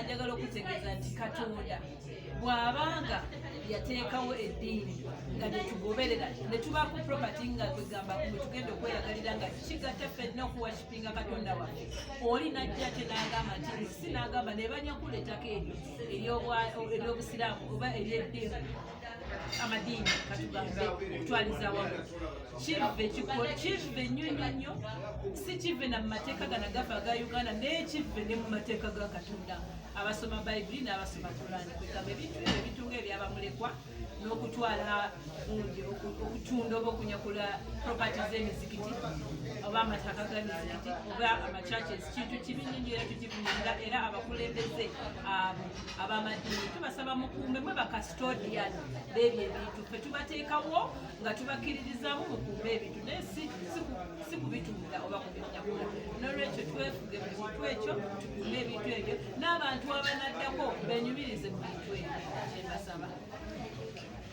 njagala okutegeeza nti Katonda bw'abanga yateekawo eddiini nga netugoberera ne tubaako property nga kwegamba mwe tugenda okweyagalira nga kigatta ffenna okuwashipinga Katonda waffe oli najja ate n'agamba nti si n'agamba ne banyakula ettaka eryo ery'obusiraamu oba ery'eddiini amadiini katugambe okutwaliza wamu kive nnyo si kive na mu mateeka gano gafa aga Uganda naye kive ne mu mateeka ga Katonda abasoma bayibuli n'abasoma Kurani kwegamba ebintu ebyo ebitunga ebyabamulekwa n'okutwala okutunda oba okunyakula property z'emizikiti oba amataka ga mizikiti oba amachurches kintu kibi nnyo era tukivumirira era abakulembeze abo ab'amadiini tubasaba mukuume mwe bakastodian b'ebyo ebintu ffe tubateekawo nga tubakkiririzaamu mukuume ebintu naye si kubitunda oba kubinyakula n'olwekyo twefuge mu kintu ekyo tukuume ebintu ebyo n'abantu abanaddako benyumirize mu bintu ebyo.